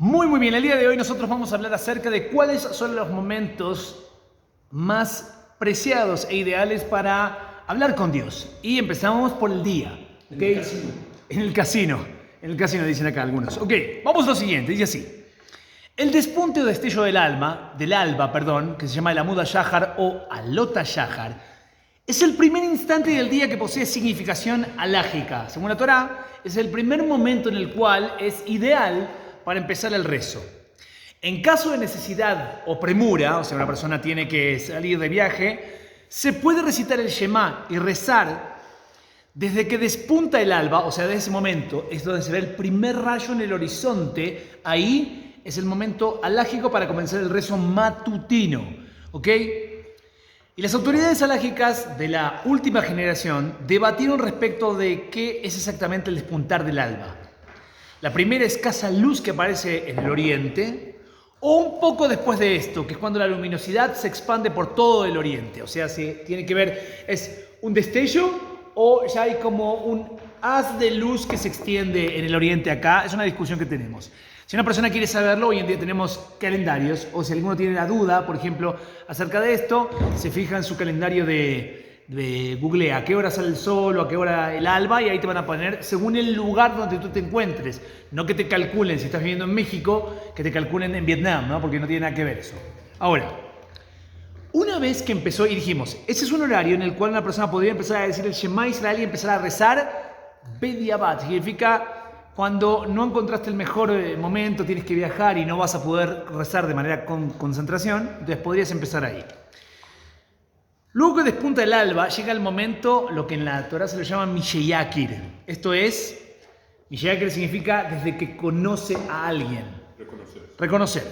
Muy bien, el día de hoy nosotros vamos a hablar acerca de cuáles son los momentos más preciados e ideales para hablar con Dios. Y empezamos por el día. ¿Okay? En el casino. En el casino dicen acá algunos. Ok, vamos a lo siguiente, dice así. El despunte o destello del alba, que se llama el Amuda Shahar o Alota Shahar, es el primer instante del día que posee significación alágica. Según la Torá, es el primer momento en el cual es ideal para empezar el rezo. En caso de necesidad o premura, o sea, una persona tiene que salir de viaje, se puede recitar el Shema y rezar desde que despunta el alba, o sea, desde ese momento, es donde se ve el primer rayo en el horizonte. Ahí es el momento alágico para comenzar el rezo matutino, ¿ok? Y las autoridades alágicas de la última generación debatieron respecto de qué es exactamente el despuntar del alba. La primera escasa luz que aparece en el oriente, o un poco después de esto, que es cuando la luminosidad se expande por todo el oriente. O sea, se tiene que ver, ¿es un destello o ya hay como un haz de luz que se extiende en el oriente acá? Es una discusión que tenemos. Si una persona quiere saberlo, hoy en día tenemos calendarios, o si alguno tiene la duda, por ejemplo, acerca de esto, se fija en su calendario de Google a qué hora sale el sol o a qué hora el alba, y ahí te van a poner según el lugar donde tú te encuentres. No que te calculen, si estás viviendo en México, que te calculen en Vietnam, ¿no? Porque no tiene nada que ver eso. Ahora, una vez que empezó y dijimos, ese es un horario en el cual una persona podría empezar a decir el Shema Israel y empezar a rezar Bediabat, significa cuando no encontraste el mejor momento, tienes que viajar y no vas a poder rezar de manera con concentración, entonces podrías empezar ahí. Luego que despunta el alba, llega el momento, lo que en la Torá se lo llama Misheyakir. Esto es, Misheyakir significa desde que conoce a alguien. Reconocer.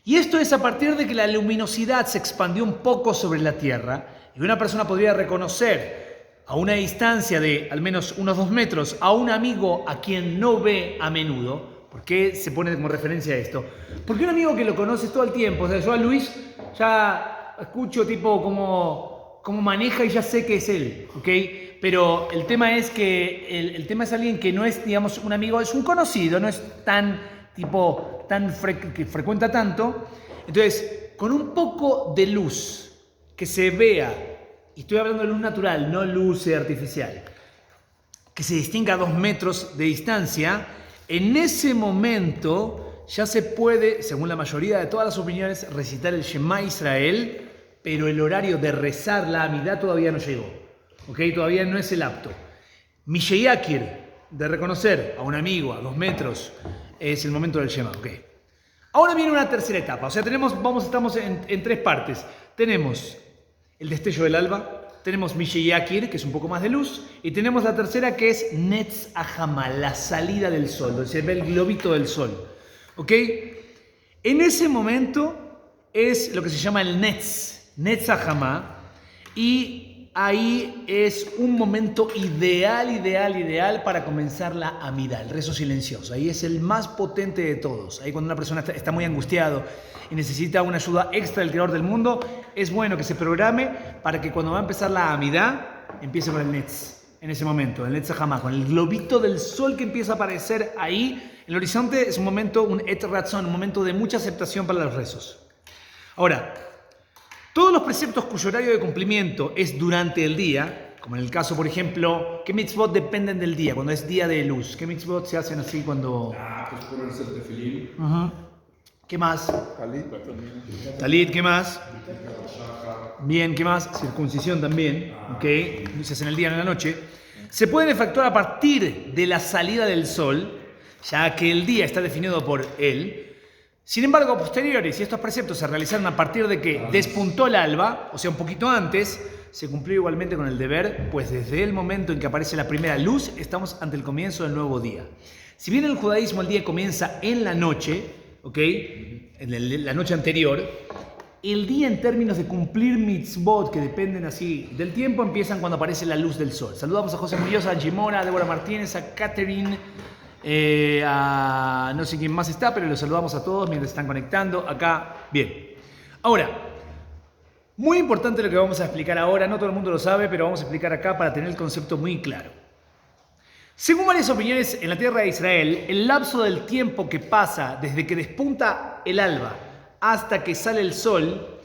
Y esto es a partir de que la luminosidad se expandió un poco sobre la tierra y una persona podría reconocer a una distancia de al menos unos 2 metros a un amigo a quien no ve a menudo. ¿Por qué se pone como referencia a esto? Porque un amigo que lo conoces todo el tiempo, o sea, yo a Luis ya escucho tipo cómo maneja y ya sé que es él, ¿ok? Pero el tema es que el tema es alguien que no es, digamos, un amigo, es un conocido, no es tan tipo, que frecuenta tanto. Entonces, con un poco de luz que se vea, y estoy hablando de luz natural, no luz artificial, que se distinga a 2 metros de distancia, en ese momento ya se puede, según la mayoría de todas las opiniones, recitar el Shema Israel, pero el horario de rezar la Amidá todavía no llegó. ¿Ok? Todavía no es el apto. Misheyakir, de reconocer a un amigo a 2 metros, es el momento del Shema. ¿Ok? Ahora viene una tercera etapa. O sea, estamos en 3 partes. Tenemos el destello del alba, tenemos Misheyakir, que es un poco más de luz, y tenemos la tercera que es Netz Ahama, la salida del sol, donde se ve el globito del sol. ¿Ok? En ese momento es lo que se llama el Netz Ahama, y ahí es un momento ideal para comenzar la Amidá, el rezo silencioso. Ahí es el más potente de todos. Ahí cuando una persona está muy angustiado y necesita una ayuda extra del creador del mundo, es bueno que se programe para que cuando va a empezar la Amidá, empiece con el Netz, en ese momento, el Netz Ahama, con el globito del sol que empieza a aparecer ahí. El horizonte es un momento, un Et Ratzon, un momento de mucha aceptación para los rezos. Ahora, todos los preceptos cuyo horario de cumplimiento es durante el día, como en el caso, por ejemplo, ¿qué mitzvot dependen del día? Cuando es día de luz. ¿Qué mitzvot se hacen así cuando...? Pues ponen el tefilín. ¿Qué más? Talit, ¿qué más? Bien, ¿qué más? Circuncisión también, ¿ok? Se hacen el día y en la noche. Se pueden efectuar a partir de la salida del sol, ya que el día está definido por él. Sin embargo, posteriores, si estos preceptos se realizaron a partir de que despuntó el alba, o sea, un poquito antes, se cumplió igualmente con el deber, pues desde el momento en que aparece la primera luz, estamos ante el comienzo del nuevo día. Si bien en el judaísmo el día comienza en la noche, ¿ok? En la noche anterior, el día en términos de cumplir mitzvot, que dependen así del tiempo, empiezan cuando aparece la luz del sol. Saludamos a José Muñoz, a Jimora, a Débora Martínez, a Catherine, a no sé quién más está, pero los saludamos a todos mientras están conectando acá. Bien. Ahora, muy importante lo que vamos a explicar ahora, no todo el mundo lo sabe, pero vamos a explicar acá para tener el concepto muy claro. Según varias opiniones en la tierra de Israel, el lapso del tiempo que pasa desde que despunta el alba hasta que sale el sol,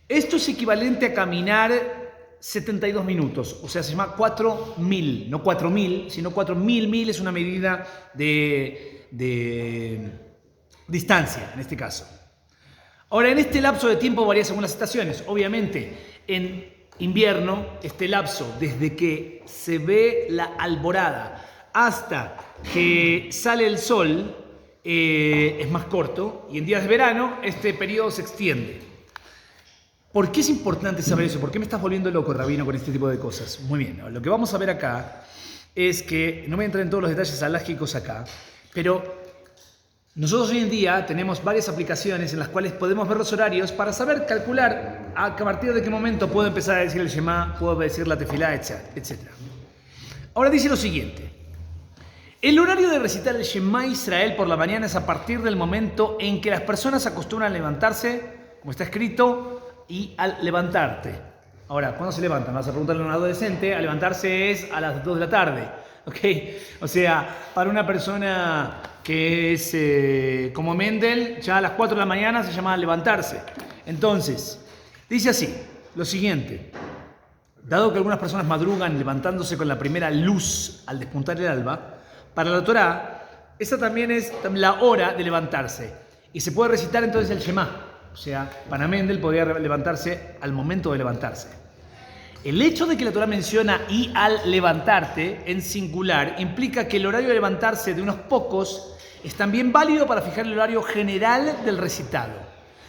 esto es equivalente a caminar 72 minutos, o sea, se llama 4.000, no 4.000, sino 4.000, mil es una medida de distancia, en este caso. Ahora, en este lapso de tiempo varía según las estaciones. Obviamente, en invierno, este lapso, desde que se ve la alborada hasta que sale el sol, es más corto, y en días de verano, este periodo se extiende. ¿Por qué es importante saber eso? ¿Por qué me estás volviendo loco, Rabino, con este tipo de cosas? Muy bien, lo que vamos a ver acá es que, no voy a entrar en todos los detalles alágicos acá, pero nosotros hoy en día tenemos varias aplicaciones en las cuales podemos ver los horarios para saber calcular a partir de qué momento puedo empezar a decir el Shema, puedo decir la tefilá, etc. Ahora dice lo siguiente. El horario de recitar el Shema Israel por la mañana es a partir del momento en que las personas acostumbran a levantarse, como está escrito, y al levantarte. Ahora, ¿cuándo se levantan? Vas a preguntarle a un adolescente, a levantarse es a las 2 de la tarde. ¿Ok? O sea, para una persona que es como Mendel, ya a las 4 de la mañana se llama levantarse. Entonces, dice así, lo siguiente. Dado que algunas personas madrugan levantándose con la primera luz al despuntar el alba, para la Torá, esa también es la hora de levantarse. Y se puede recitar entonces el Shema. O sea, para Mendel podría levantarse al momento de levantarse. El hecho de que la Torá menciona y al levantarte en singular implica que el horario de levantarse de unos pocos es también válido para fijar el horario general del recitado.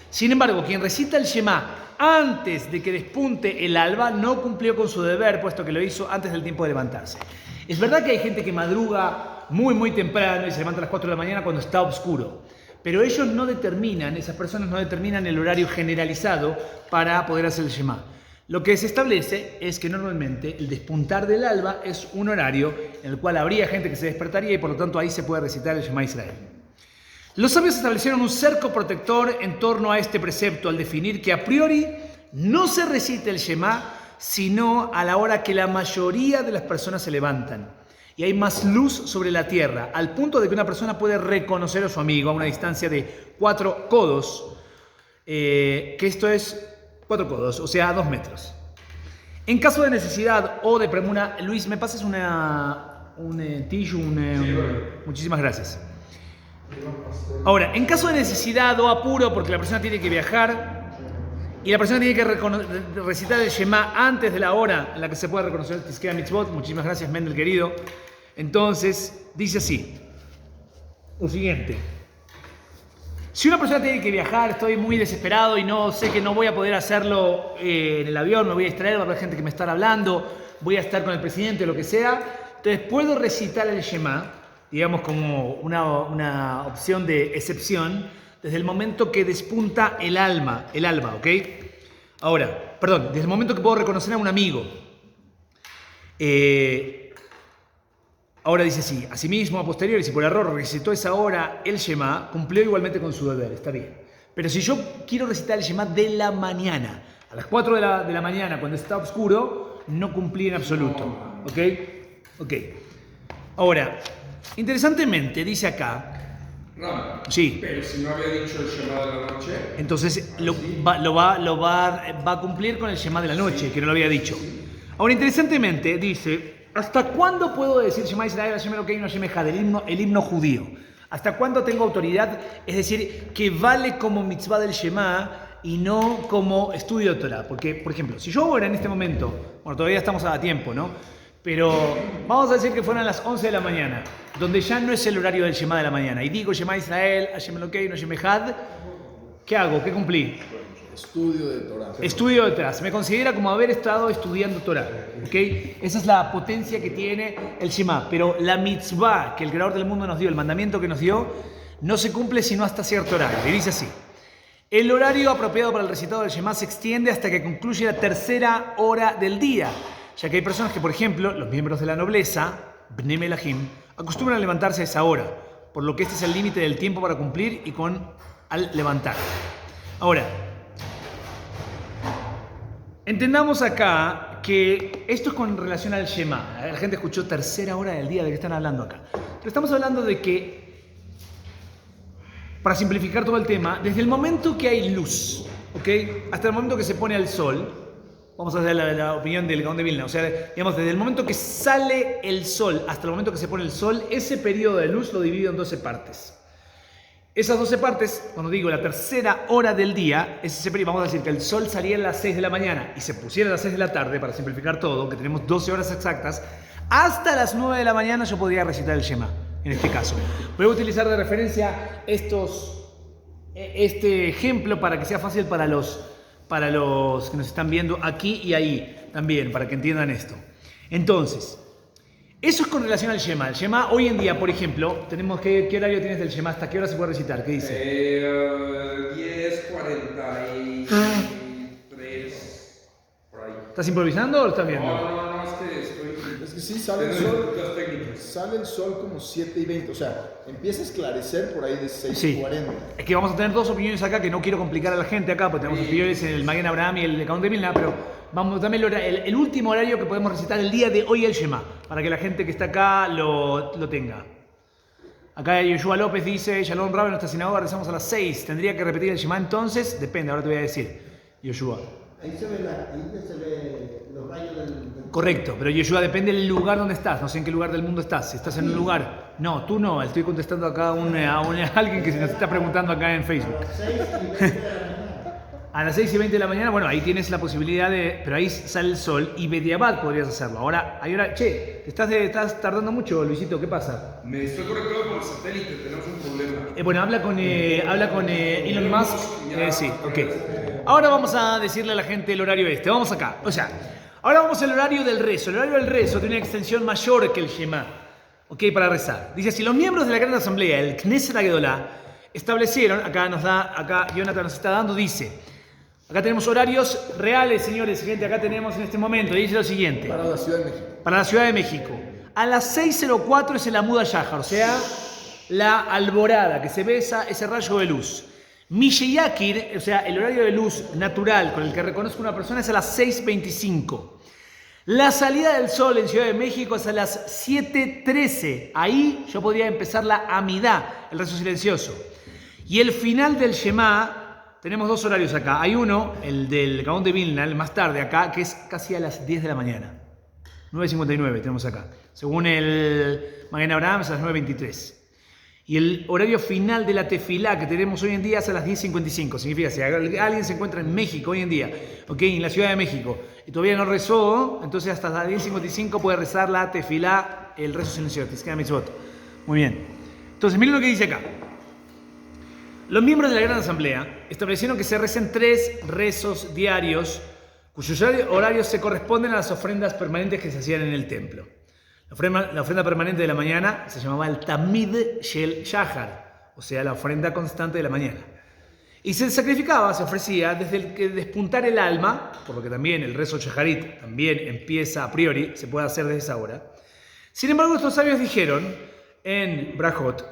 Sin embargo, quien recita el Shema antes de que despunte el alba no cumplió con su deber, puesto que lo hizo antes del tiempo de levantarse. Es verdad que hay gente que madruga muy temprano y se levanta a las 4 de la mañana cuando está oscuro, pero ellos no determinan, esas personas no determinan el horario generalizado para poder hacer el Shema. Lo que se establece es que normalmente el despuntar del alba es un horario en el cual habría gente que se despertaría y por lo tanto ahí se puede recitar el Shema Israel. Los sabios establecieron un cerco protector en torno a este precepto al definir que a priori no se recita el Shema sino a la hora que la mayoría de las personas se levantan y hay más luz sobre la tierra, al punto de que una persona puede reconocer a su amigo a una distancia de 4 codos, que esto es 4 codos, o sea, 2 metros. En caso de necesidad o de premura, Luis, ¿me pasas un tissue? Muchísimas gracias. Ahora, en caso de necesidad o apuro, porque la persona tiene que viajar y la persona tiene que recitar el Shema antes de la hora en la que se puede reconocer el Tizkei Mitzvot, muchísimas gracias, Mendel querido. Entonces, dice así, lo siguiente. Si una persona tiene que viajar, estoy muy desesperado y no sé que no voy a poder hacerlo en el avión, me voy a distraer, va a haber gente que me está hablando, voy a estar con el presidente o lo que sea, entonces puedo recitar el Shema, digamos como una opción de excepción, desde el momento que despunta el alba, ¿ok? Ahora, perdón, desde el momento que puedo reconocer a un amigo. Ahora dice así, asimismo, a posteriori, si por error recitó esa hora el Shema, cumplió igualmente con su deber, está bien. Pero si yo quiero recitar el Shema de la mañana, a las 4 de la mañana, cuando está oscuro, no cumplí en absoluto, ¿ok? Ok. Interesantemente, dice acá, Ram, sí, pero si no había dicho el Shema de la noche, entonces va a cumplir con el Shema de la noche, que no lo había dicho. Ahora, interesantemente, dice, ¿hasta cuándo puedo decir Shema Israel, Hashem Elokeinu, Hashem Echad, el himno judío? ¿Hasta cuándo tengo autoridad? Es decir, que vale como mitzvah del Shema y no como estudio de Torah. Porque, por ejemplo, si yo ahora en este momento, bueno, todavía estamos a tiempo, ¿no? Pero vamos a decir que fueran las 11 de la mañana, donde ya no es el horario del Shema de la mañana, y digo Shema Israel, Hashem Elokeinu, Hashem Echad, ¿qué hago? ¿Qué cumplí? estudio de Torah. Estudio de Torah. Se me considera como haber estado estudiando Torah. ¿Ok? Esa es la potencia que tiene el Shema. Pero la mitzvah que el Creador del mundo nos dio, el mandamiento que nos dio, no se cumple sino hasta cierto horario. Y dice así. El horario apropiado para el recitado del Shema se extiende hasta que concluye la tercera hora del día. Ya que hay personas que, por ejemplo, los miembros de la nobleza, Bnei Melahim, acostumbran a levantarse a esa hora. Por lo que este es el límite del tiempo para cumplir y al levantar. Ahora, Entendamos acá que esto es con relación al Shema. La gente escuchó tercera hora del día de que están hablando acá. Pero estamos hablando de que, para simplificar todo el tema, desde el momento que hay luz, ¿ok? Hasta el momento que se pone el sol, vamos a hacer la opinión del Gaón de Vilna, o sea, digamos, desde el momento que sale el sol hasta el momento que se pone el sol, ese periodo de luz lo divido en 12 partes. Esas 12 partes, cuando digo la tercera hora del día, es ese periodo, vamos a decir que el sol salía a las 6 de la mañana y se pusiera a las 6 de la tarde, para simplificar todo, que tenemos 12 horas exactas, hasta las 9 de la mañana yo podría recitar el Shema, en este caso. Voy a utilizar de referencia este ejemplo para que sea fácil para los que nos están viendo aquí y ahí también, para que entiendan esto. Entonces, eso es con relación al Shema. El Shema hoy en día, por ejemplo, tenemos ¿qué horario tienes del Shema? ¿Hasta qué hora se puede recitar? ¿Qué dice? 10:43, por ahí. ¿Estás improvisando o lo estás viendo? No, es que Es que sí, sale el sol. Sale el sol como 7:20. O sea, empieza a esclarecer por ahí de 6:40. Sí. Es que vamos a tener dos opiniones acá que no quiero complicar a la gente acá, porque tenemos opiniones en el Magen Abraham y el Gaón de Vilna, pero vamos a darme el último horario que podemos recitar el día de hoy el Shema, para que la gente que está acá lo tenga. Acá Yoshua López dice, Shalom Rab, en nuestra sinagoga rezamos a las 6. ¿Tendría que repetir el Shema entonces? Depende, ahora te voy a decir, Yoshua. Ahí se ve los rayos del... Correcto, pero Yoshua, depende del lugar donde estás. No sé en qué lugar del mundo estás. Si estás en un lugar... No, tú no. Estoy contestando acá a alguien que se nos está preguntando acá en Facebook. A las 6:20 de la mañana, bueno, ahí tienes la posibilidad de... Pero ahí sale el sol y Bediabad podrías hacerlo. Ahora, hay hora... Che, estás tardando mucho, Luisito. ¿Qué pasa? Me estoy conectado con el satélite, tenemos un problema. Bueno, habla con Elon Musk. Sí, ok. Ahora vamos a decirle a la gente el horario este. Vamos acá. O sea, ahora vamos al horario del rezo. El horario del rezo tiene una extensión mayor que el Shema. Ok, para rezar. Dice, si los miembros de la Gran Asamblea, el Knesset Agedolá, establecieron, acá Jonathan nos está dando, dice, acá tenemos horarios reales, señores, gente, acá tenemos en este momento, dice lo siguiente. Para la Ciudad de México. Para la Ciudad de México. A las 6:04 es el Amud HaShahar, o sea, la alborada, que se ve ese rayo de luz. Misheyakir, o sea, el horario de luz natural con el que reconozco una persona es a las 6:25. La salida del sol en Ciudad de México es a las 7:13. Ahí yo podría empezar la Amidá, el rezo silencioso. Y el final del Shema, tenemos dos horarios acá. Hay uno, el del Gaón de Vilna, el más tarde acá, que es casi a las 10 de la mañana. 9:59 tenemos acá. Según el Magen Abraham es a las 9:23. Y el horario final de la tefilá que tenemos hoy en día es a las 10:55. Significa, si alguien se encuentra en México hoy en día, en la Ciudad de México, y todavía no rezó, entonces hasta las 10:55 puede rezar la tefilá, el rezo silencioso, Tizkei Mitzvot. Muy bien. Entonces, miren lo que dice acá. Los miembros de la Gran Asamblea establecieron que se recen 3 rezos diarios, cuyos horarios se corresponden a las ofrendas permanentes que se hacían en el templo. La ofrenda permanente de la mañana se llamaba el Tamid Shel Shahar, o sea, la ofrenda constante de la mañana. Y se sacrificaba, se ofrecía desde el que despuntar el alma, por lo que también el rezo Shaharit también empieza a priori, se puede hacer desde esa hora. Sin embargo, estos sabios dijeron en Brajot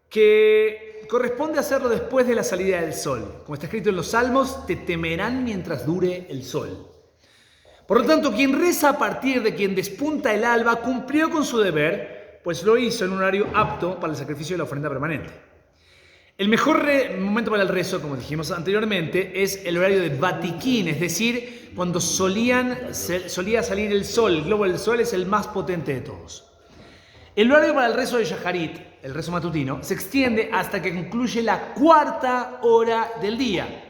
que corresponde hacerlo después de la salida del sol. Como está escrito en los Salmos, te temerán mientras dure el sol. Por lo tanto, quien reza a partir de quien despunta el alba cumplió con su deber, pues lo hizo en un horario apto para el sacrificio de la ofrenda permanente. El mejor momento para el rezo, como dijimos anteriormente, es el horario de Vatiquín, es decir, cuando solía salir el sol. El globo del sol es el más potente de todos. El horario para el rezo de Shaharit, el rezo matutino, se extiende hasta que concluye la 4ª hora del día,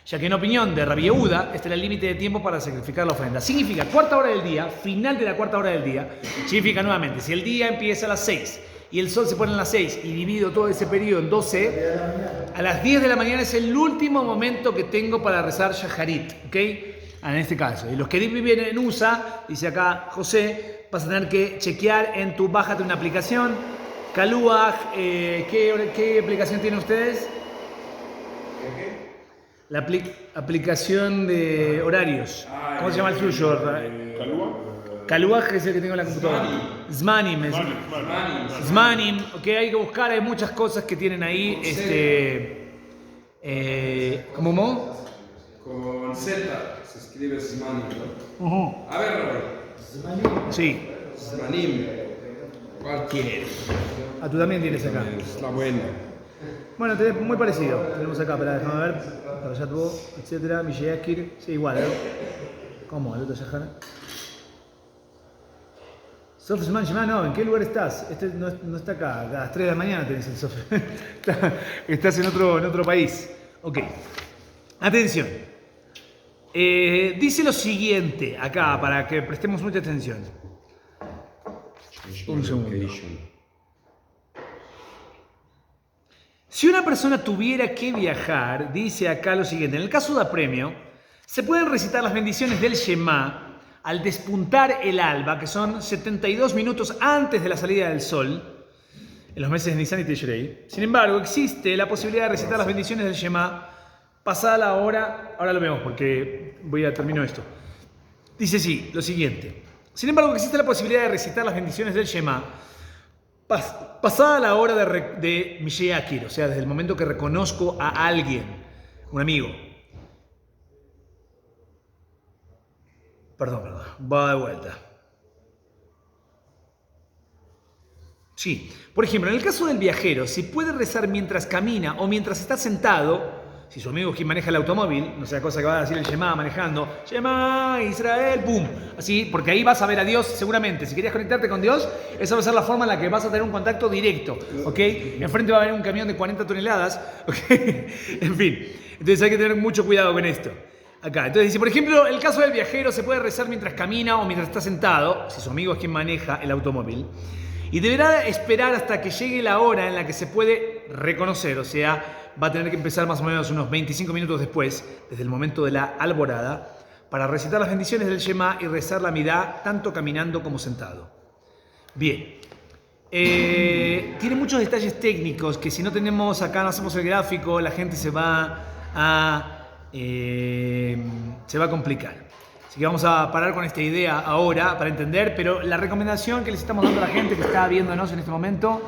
ya que en opinión de Rabbi Yehuda, este era el límite de tiempo para sacrificar la ofrenda. Significa 4ª hora del día, final de la 4ª hora del día, significa nuevamente, si el día empieza a las 6 y el sol se pone a las 6 y divido todo ese periodo en 12, a las 10 de la mañana es el último momento que tengo para rezar Shaharit, ¿ok? En este caso. Y los que viven en USA, dice acá José, vas a tener que chequear en tu, bájate una aplicación, Kaluach, ¿qué aplicación tienen ustedes? La aplicación de horarios. ¿Cómo se llama el suyo? Kaluach es el que tengo en la computadora. Zmanim. Ok, hay que buscar, hay muchas cosas que tienen ahí. ¿Cómo? Con Z se escribe Zmanim, ¿no? Ujú. A ver, Robert. Sí. Zmanim. ¿Cuál quieres? Ah, tú también tienes acá. Es la buena. Bueno, tenés muy parecido. Tenemos acá, para déjame ver. Para tuvo, etcétera. Mishayakir. Sí, igual, ¿no? ¿Cómo? ¿El otro Shahana? Sof Zman Shema, no, ¿en qué lugar estás? Este no está acá, a las 3 de la mañana tenés el Sof. Estás en otro país. Ok. Atención. Dice lo siguiente acá, para que prestemos mucha atención. Un segundo. Si una persona tuviera que viajar, dice acá lo siguiente. En el caso de apremio, se pueden recitar las bendiciones del Shema al despuntar el alba, que son 72 minutos antes de la salida del sol, en los meses de Nisan y Tishrei. Sin embargo, existe la posibilidad de recitar las bendiciones del Shema pasada la hora. Ahora lo vemos porque termino esto. Dice sí, lo siguiente. Sin embargo, existe la posibilidad de recitar las bendiciones del Shema pasada la hora de Mishayakir, o sea, desde el momento que reconozco a alguien, un amigo. Perdón, va de vuelta. Sí, por ejemplo, en el caso del viajero, si puede rezar mientras camina o mientras está sentado, si su amigo es quien maneja el automóvil, no sea cosa que va a decir el Shema manejando, Shema, Israel, boom, así, porque ahí vas a ver a Dios seguramente. Si querías conectarte con Dios, esa va a ser la forma en la que vas a tener un contacto directo, ¿ok? Enfrente va a haber un camión de 40 toneladas, ¿ok? En fin, entonces hay que tener mucho cuidado con esto. Acá, entonces dice, por ejemplo, el caso del viajero se puede rezar mientras camina o mientras está sentado, si su amigo es quien maneja el automóvil, y deberá esperar hasta que llegue la hora en la que se puede reconocer, o sea, va a tener que empezar más o menos unos 25 minutos después, desde el momento de la alborada, para recitar las bendiciones del Shema y rezar la midá, tanto caminando como sentado. Bien. Tiene muchos detalles técnicos que si no tenemos acá, no hacemos el gráfico, la gente se va a complicar. Así que vamos a parar con esta idea ahora para entender, pero la recomendación que les estamos dando a la gente que está viéndonos en este momento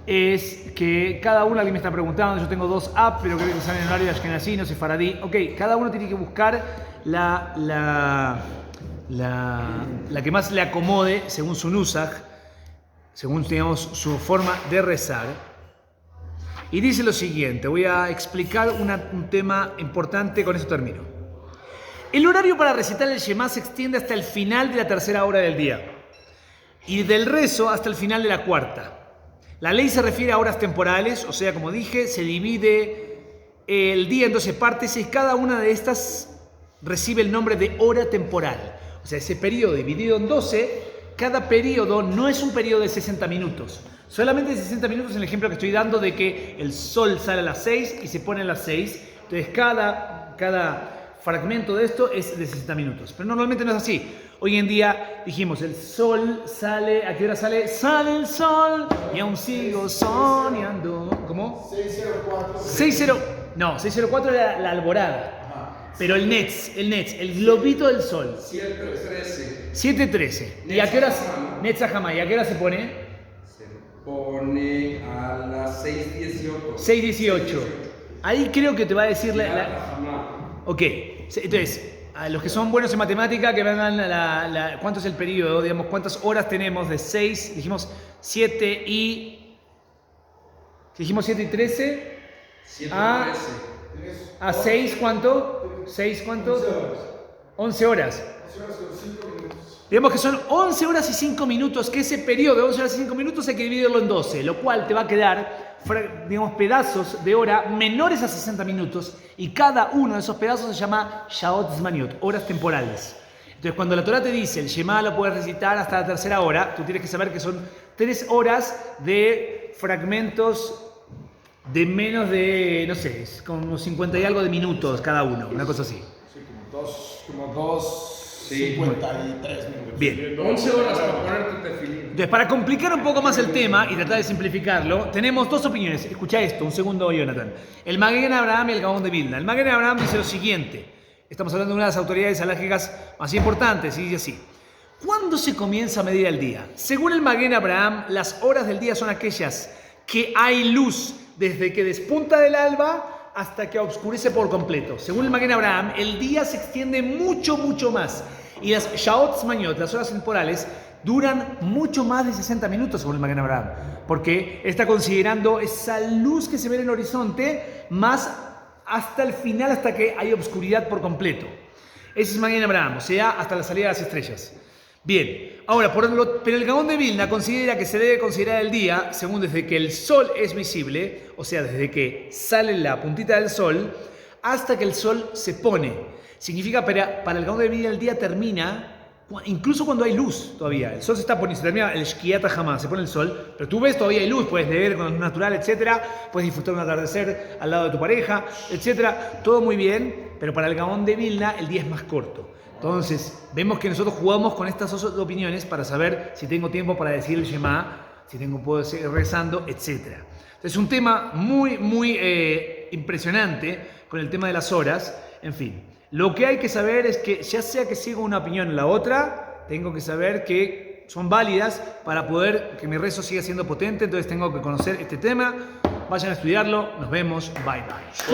es que cada uno, alguien me está preguntando, yo tengo 2 apps, pero creo que están en horario de Ashkenazí, no sé, Faradí. Ok, cada uno tiene que buscar la que más le acomode según su nusaj, según, digamos, su forma de rezar. Y dice lo siguiente, voy a explicar un tema importante, con eso termino. El horario para recitar el Shema se extiende hasta el final de la tercera hora del día y del rezo hasta el final de la cuarta. La ley se refiere a horas temporales, o sea, como dije, se divide el día en 12 partes y cada una de estas recibe el nombre de hora temporal. O sea, ese periodo dividido en 12, cada periodo no es un periodo de 60 minutos. Solamente 60 minutos en el ejemplo que estoy dando de que el sol sale a las 6 y se pone a las 6. Entonces cada fragmento de esto es de 60 minutos. Pero normalmente no es así. Hoy en día dijimos, el sol sale, ¿a qué hora sale? Sale el sol y aún sigo soñando. ¿Cómo? 604 era la alborada. Ajá. Pero el Netz, el globito del sol. 7:13. 7:13. ¿Y a qué hora? Netzahama. ¿Y a qué hora se pone? Se pone a las 6:18. 6:18. Ahí creo que te va a decir Ok, entonces, a los que son buenos en matemática, que vengan cuánto es el periodo, digamos, cuántas horas tenemos de 6, dijimos 7 y 13 a 6, ¿cuánto? 6, ¿cuánto? 11 horas. Digamos que son 11 horas y 5 minutos, que ese periodo de 11 horas y 5 minutos hay que dividirlo en 12, lo cual te va a quedar, digamos, pedazos de hora menores a 60 minutos, y cada uno de esos pedazos se llama Shaot Zmaniot, horas temporales. Entonces, cuando la Torah te dice el Shema lo puedes recitar hasta la tercera hora, tú tienes que saber que son 3 horas de fragmentos de menos de, no sé, como 50 y algo de minutos cada uno, una cosa así. Sí, como dos. Sí, 53 minutos. Bien. 11 horas para ponerte tefilín. Entonces, para complicar un poco más el tema y tratar de simplificarlo, tenemos 2 opiniones. Escucha esto, un segundo, Jonathan. El Maguen Abraham y el Gaón de Vilna. El Maguen Abraham dice lo siguiente. Estamos hablando de una de las autoridades halágicas más importantes, y dice así. ¿Cuándo se comienza a medir el día? Según el Maguen Abraham, las horas del día son aquellas que hay luz desde que despunta del alba hasta que oscurece por completo. Según el Magen Abraham, el día se extiende mucho, mucho más. Y las Shaot Zmaniot, las horas temporales, duran mucho más de 60 minutos según el Magen Abraham. Porque está considerando esa luz que se ve en el horizonte más hasta el final, hasta que hay oscuridad por completo. Ese es Magen Abraham, o sea, hasta la salida de las estrellas. Bien, ahora, pero el Gaón de Vilna considera que se debe considerar el día según desde que el sol es visible, o sea, desde que sale la puntita del sol, hasta que el sol se pone. Significa, para el Gaón de Vilna el día termina, incluso cuando hay luz todavía. El sol se está poniendo, se termina el Shkiat HaShamar, se pone el sol, pero tú ves todavía hay luz, puedes leer con la luz natural, etc. Puedes disfrutar un atardecer al lado de tu pareja, etc. Todo muy bien, pero para el Gaón de Vilna el día es más corto. Entonces, vemos que nosotros jugamos con estas dos opiniones para saber si tengo tiempo para decir el Shema, si puedo seguir rezando, etc. Entonces, es un tema muy, muy impresionante con el tema de las horas. En fin, lo que hay que saber es que, ya sea que siga una opinión en la otra, tengo que saber que son válidas para poder que mi rezo siga siendo potente. Entonces, tengo que conocer este tema. Vayan a estudiarlo. Nos vemos. Bye, bye.